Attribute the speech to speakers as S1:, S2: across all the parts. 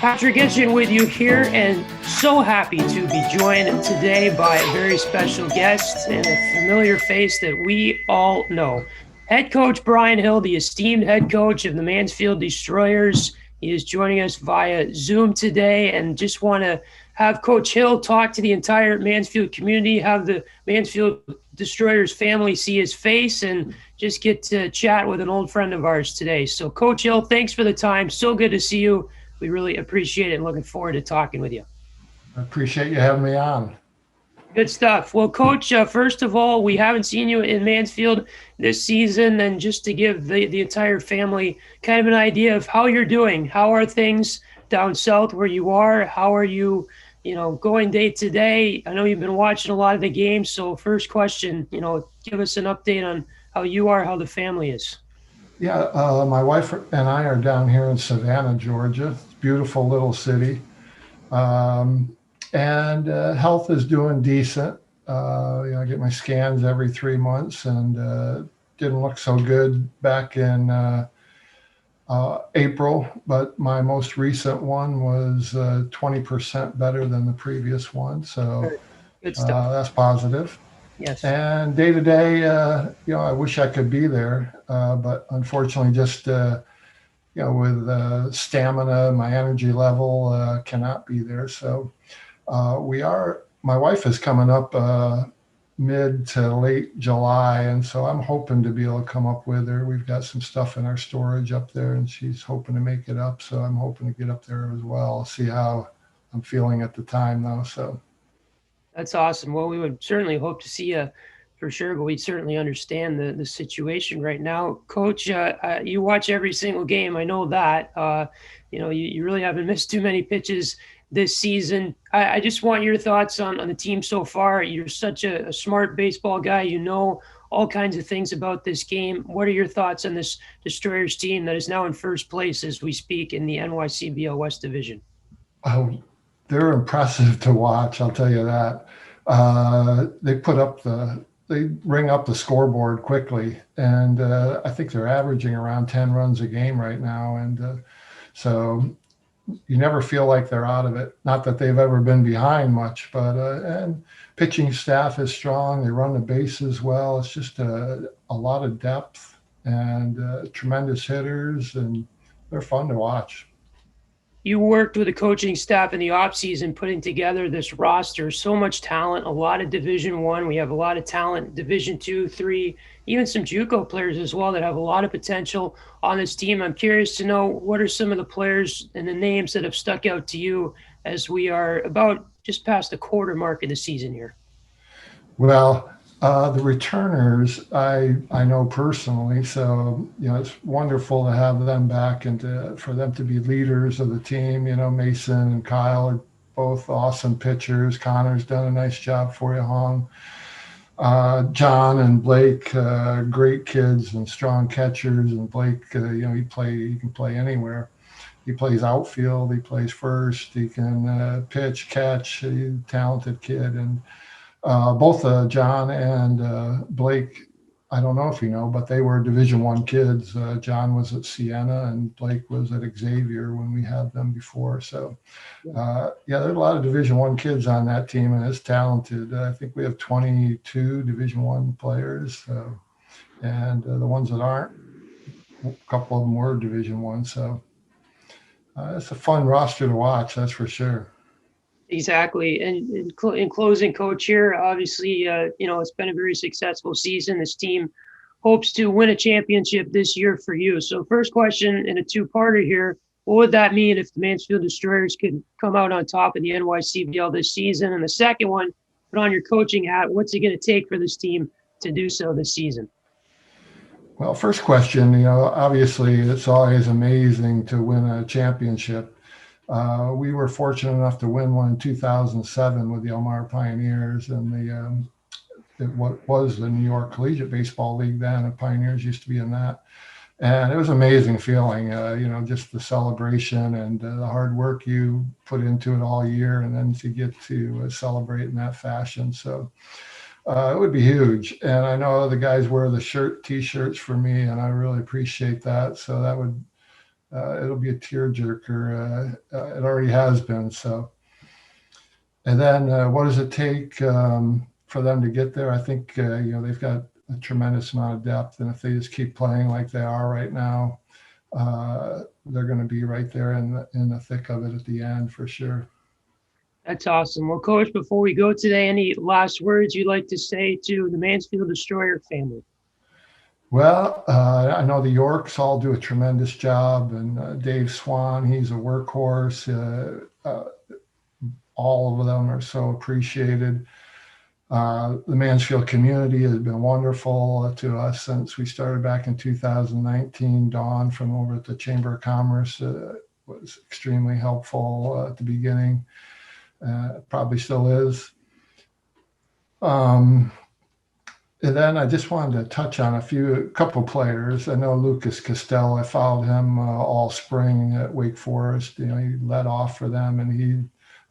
S1: Patrick Geshan with you here, and so happy to be joined today by a very special guest and a familiar face that we all know. Head coach Brian Hill, the esteemed head coach of the Mansfield Destroyers. He is joining us via Zoom today, and just want to have Coach Hill talk to the entire Mansfield community, have the Mansfield Destroyers family see his face, and just get to chat with an old friend of ours today. So, Coach Hill, thanks for the time. So good to see you. We really appreciate it and looking forward to talking with you.
S2: I appreciate you having me on.
S1: Good stuff. Well, Coach, first of all, we haven't seen you in Mansfield this season, and just to give the entire family kind of an idea of how you're doing. How are things down south where you are? How are you, going day to day? I know you've been watching a lot of the games, so first question, give us an update on how you are, how the family is.
S2: Yeah, my wife and I are down here in Savannah, Georgia. It's a beautiful little city. And health is doing decent. I get my scans every 3 months, and didn't look so good back in April, but my most recent one was 20% better than the previous one. So
S1: Good stuff.
S2: that's positive.
S1: Yes.
S2: And day to day, I wish I could be there, but unfortunately, just with stamina, my energy level cannot be there. So we are. My wife is coming up mid to late July, and so I'm hoping to be able to come up with her. We've got some stuff in our storage up there, and she's hoping to make it up. So I'm hoping to get up there as well. I'll see how I'm feeling at the time, though. So.
S1: That's awesome. Well, we would certainly hope to see you for sure, but we certainly understand the situation right now. Coach, you watch every single game. I know that. You really haven't missed too many pitches this season. I just want your thoughts on the team so far. You're such a smart baseball guy. You know all kinds of things about this game. What are your thoughts on this Destroyers team that is now in first place as we speak in the NYCBL West Division?
S2: Oh, they're impressive to watch. I'll tell you that. They ring up the scoreboard quickly, and I think they're averaging around 10 runs a game right now. And so you never feel like they're out of it. Not that they've ever been behind much, but and pitching staff is strong. They run the bases well. It's just a lot of depth and tremendous hitters, and they're fun to watch.
S1: You worked with the coaching staff in the offseason putting together this roster. So much talent, a lot of Division One. We have a lot of talent, Division Two, Three, even some JUCO players as well that have a lot of potential on this team. I'm curious to know, what are some of the players and the names that have stuck out to you as we are about just past the quarter mark of the season here?
S2: Well, the returners I know personally, so it's wonderful to have them back and for them to be leaders of the team. Mason and Kyle are both awesome pitchers. Connor's done a nice job for you, Hong. John and Blake, great kids and strong catchers. And Blake, he can play anywhere. He plays outfield. He plays first. He can pitch, catch. He's a talented kid. And both John and Blake, I don't know if you know, but they were Division One kids. John was at Siena and Blake was at Xavier when we had them before. So, there's a lot of Division One kids on that team, and it's talented. I think we have 22 Division One players, and the ones that aren't, a couple of them were Division One. So it's a fun roster to watch, that's for sure.
S1: Exactly. And in closing, Coach, here, obviously, it's been a very successful season. This team hopes to win a championship this year for you. So first question in a two-parter here, what would that mean if the Mansfield Destroyers could come out on top of the NYCBL this season? And the second one, put on your coaching hat, what's it going to take for this team to do so this season?
S2: Well, first question, obviously it's always amazing to win a championship. We were fortunate enough to win one in 2007 with the Elmira Pioneers and what was the New York Collegiate Baseball League then. The Pioneers used to be in that. And it was an amazing feeling, just the celebration and the hard work you put into it all year, and then to get to celebrate in that fashion. So it would be huge. And I know the guys wear the T-shirts for me, and I really appreciate that. So that would it'll be a tearjerker. It already has been. So, and then what does it take for them to get there? I think they've got a tremendous amount of depth, and if they just keep playing like they are right now, they're going to be right there in the thick of it at the end for sure.
S1: That's awesome. Well, Coach, before we go today, any last words you'd like to say to the Mansfield Destroyer family?
S2: Well, I know the Yorks all do a tremendous job, and Dave Swan, he's a workhorse. All of them are so appreciated. The Mansfield community has been wonderful to us since we started back in 2019. Dawn from over at the Chamber of Commerce was extremely helpful at the beginning. Probably still is. And then I just wanted to touch on a couple players. I know Lucas Costello. I followed him all spring at Wake Forest. He led off for them, and he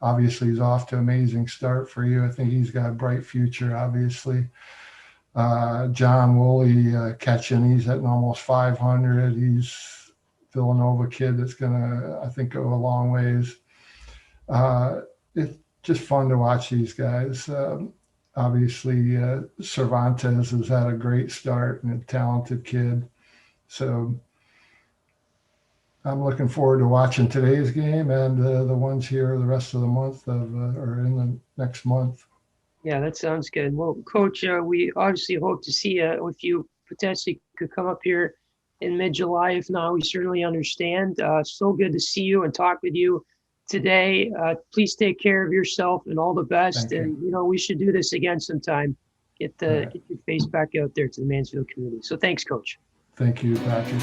S2: obviously is off to an amazing start for you. I think he's got a bright future, obviously. John Woolley catching. He's hitting almost 500. He's Villanova kid that's going to, I think, go a long ways. It's just fun to watch these guys. Obviously, Cervantes has had a great start and a talented kid. So I'm looking forward to watching today's game and the ones here the rest of the month or in the next month.
S1: Yeah, that sounds good. Well, Coach, we obviously hope to see you if you potentially could come up here in mid-July. If not, we certainly understand. So good to see you and talk with you today. Please take care of yourself and all the best. And we should do this again sometime. Get your face back out there to the Mansfield community. So thanks, Coach.
S2: Thank you, Patrick.